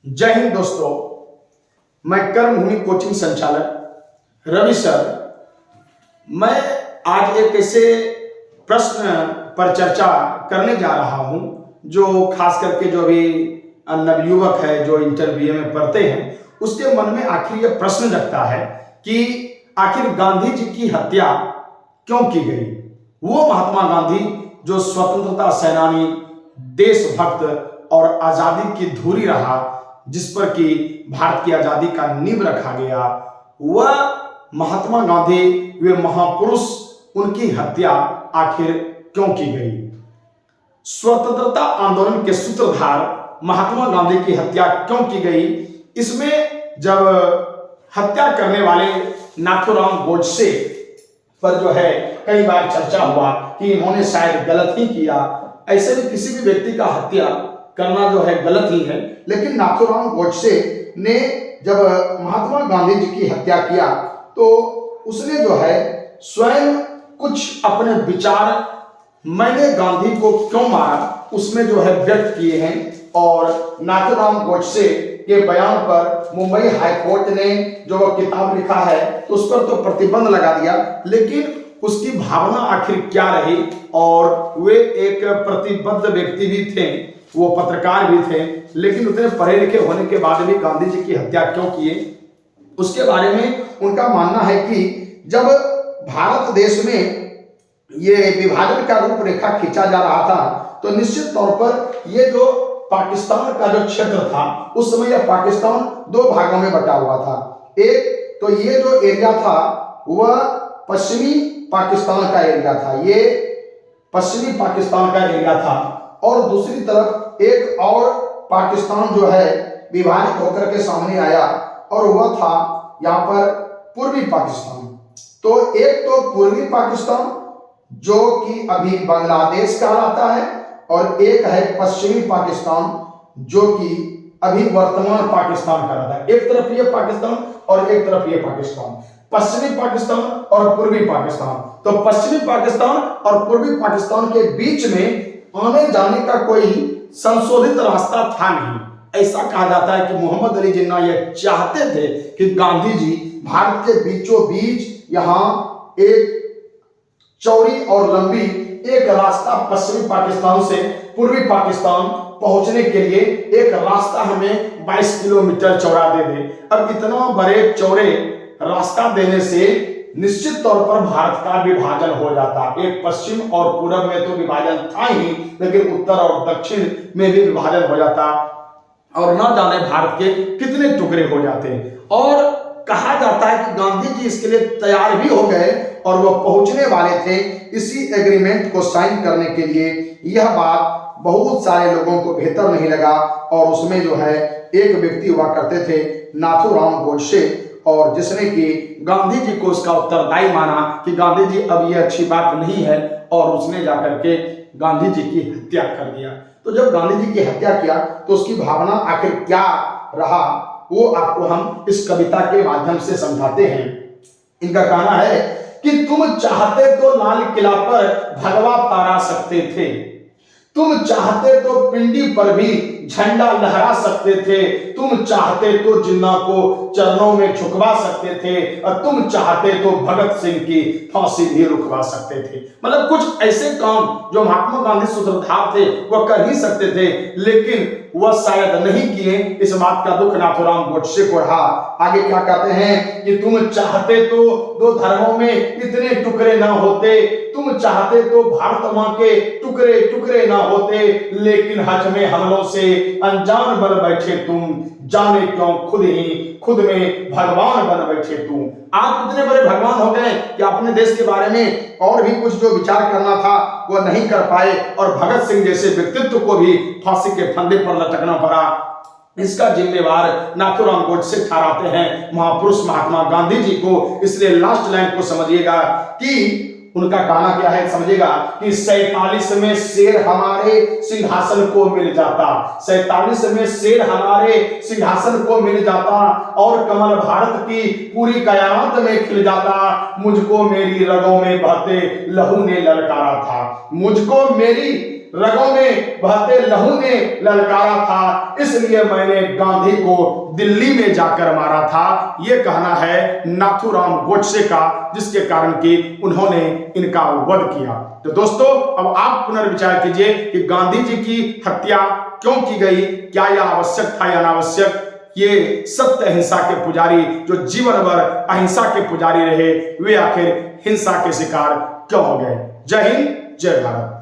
जय हिंद दोस्तों। मैं कर्मभूमि कोचिंग संचालक रवि सर। मैं आज एक ऐसे प्रश्न पर चर्चा करने जा रहा हूं जो खास करके जो अभी नवयुवक है जो इंटर बीए में पढ़ते हैं उसके मन में आखिर यह प्रश्न जगता है कि आखिर गांधी जी की हत्या क्यों की गई। वो महात्मा गांधी जो स्वतंत्रता सेनानी, देशभक्त और आजादी की धुरी रहा, जिस पर कि भारत की आजादी का नींव रखा गया, वह महात्मा गांधी, वे महापुरुष, उनकी हत्या आखिर क्यों की गई। स्वतंत्रता आंदोलन के सूत्रधार महात्मा गांधी की हत्या क्यों की गई, इसमें जब हत्या करने वाले नाथूराम गोडसे पर जो है कई बार चर्चा हुआ कि इन्होंने शायद गलत ही किया। ऐसे भी किसी भी व्यक्ति का हत्या करना जो है गलत ही है, लेकिन नाथूराम गोडसे ने जब महात्मा गांधी जी की हत्या किया तो उसने जो है स्वयं कुछ अपने विचार, मैंने गांधी को क्यों मारा, उसमें जो है व्यक्त किए हैं। और नाथूराम गोडसे के बयान पर मुंबई हाई कोर्ट ने जो किताब लिखा है तो उस पर तो प्रतिबंध लगा दिया, लेकिन उसकी भावना आखिर क्या रही। और वे एक प्रतिबद्ध व्यक्ति भी थे, वो पत्रकार भी थे, लेकिन उतने पढ़े लिखे होने के बाद भी गांधी जी की हत्या क्यों किए, उसके बारे में उनका मानना है कि जब भारत देश में ये विभाजन का रूपरेखा खींचा जा रहा था तो निश्चित तौर पर ये जो पाकिस्तान का जो क्षेत्र था उस समय यह पाकिस्तान दो भागों में बटा हुआ था। एक तो ये जो एरिया था वह पश्चिमी पाकिस्तान का एरिया था, ये पश्चिमी पाकिस्तान का एरिया था, और दूसरी तरफ एक और पाकिस्तान जो है विभाजित होकर के सामने आया और वह था यहाँ पर पूर्वी पाकिस्तान। तो एक तो पूर्वी पाकिस्तान जो कि अभी बांग्लादेश कहलाता है, और एक है पश्चिमी पाकिस्तान जो कि अभी वर्तमान पाकिस्तान कहलाता है। एक तरफ ये पाकिस्तान और एक तरफ ये पाकिस्तान, पश्चिमी पाकिस्तान और पूर्वी पाकिस्तान। तो पश्चिमी पाकिस्तान और पूर्वी पाकिस्तान के बीच में आने जाने का कोई संशोधित रास्ता था नहीं। ऐसा कहा जाता है कि मोहम्मद अली जिन्ना यह चाहते थे कि गांधी जी भारत के बीचों बीच यहाँ एक चौड़ी और लंबी एक रास्ता पश्चिमी पाकिस्तान से पूर्वी पाकिस्तान पहुंचने के लिए एक रास्ता हमें 22 किलोमीटर चौड़ा दे दे। अब इतना बड़े चौड़े रास्ता देने से निश्चित तौर पर भारत का विभाजन हो जाता। एक पश्चिम और पूर्व में तो विभाजन था ही, लेकिन उत्तर और दक्षिण में भी विभाजन हो जाता और ना जाने भारत के कितने टुकड़े हो जाते। और कहा जाता है कि गांधी जी इसके लिए तैयार भी हो गए और वह पहुंचने वाले थे इसी एग्रीमेंट को साइन करने के लिए। यह बात बहुत सारे लोगों को बेहतर नहीं लगा और उसमें जो है एक व्यक्ति हुआ करते थे नाथूराम गोडसे, और जिसने कि गांधी जी को उसका उत्तरदायी माना कि गांधी जी अब यह अच्छी बात नहीं है, और उसने जाकर के गांधी जी की हत्या कर दिया। तो जब गांधी जी की हत्या किया तो उसकी भावना आखिर क्या रहा वो आपको हम इस कविता के माध्यम से समझाते हैं। इनका कहना है कि तुम चाहते तो लाल किला पर भगवा फहरा सकते थे, तुम चाहते तो पिंडी पर भी झंडा लहरा सकते थे, तुम चाहते तो जिन्ना को चरणों में झुकवा सकते थे, और तुम चाहते तो भगत सिंह की फांसी भी रुकवा सकते थे। मतलब कुछ ऐसे काम जो महात्मा गांधी सूत्रधार थे वह कर ही सकते थे, लेकिन वह शायद नहीं किए। इस बात का दुख नाथूराम गोडसे को रहा। आगे क्या कहते हैं कि तुम चाहते तो दो धर्मों में इतने टुकड़े ना होते, तुम चाहते तो भारत मां के टुकड़े टुकड़े ना होते, लेकिन हज में हमलों से अनजान बन बैठे तुम, जाने क्यों खुद में भगवान बन बैठे तुम। आप इतने बड़े भगवान हो गए कि अपने देश के बारे में और भी कुछ जो विचार करना था वह नहीं कर पाए, और भगत सिंह जैसे व्यक्तित्व को भी फांसी के फंदे पर लटकना पड़ा। इसका जिम्मेवार नाथूराम गोडसे ठहराते हैं महापुरुष महात्मा गांधी जी को। इसलिए लास्ट लाइन को समझिएगा कि उनका कहना क्या है, समझिएगा कि 47 में शेर हमारे सिंहासन को मिल जाता, 47 में शेर हमारे सिंहासन को मिल जाता, और कमल भारत की पूरी कयामत में खिल जाता, मुझको मेरी रगों में बहते लहू ने ललकारा था, मुझको मेरी रगों में बहते लहू ने ललकारा था, इसलिए मैंने गांधी को दिल्ली में जाकर मारा था। यह कहना है नाथूराम गोडसे का, जिसके कारण कि उन्होंने इनका वध किया। तो दोस्तों, अब आप पुनर्विचार कीजिए कि गांधी जी की हत्या क्यों की गई, क्या यह आवश्यक था या अनावश्यक। ये सत्य अहिंसा के पुजारी जो जीवन भर अहिंसा के पुजारी रहे, वे आखिर हिंसा के शिकार क्यों हो गए। जय हिंद, जय भारत।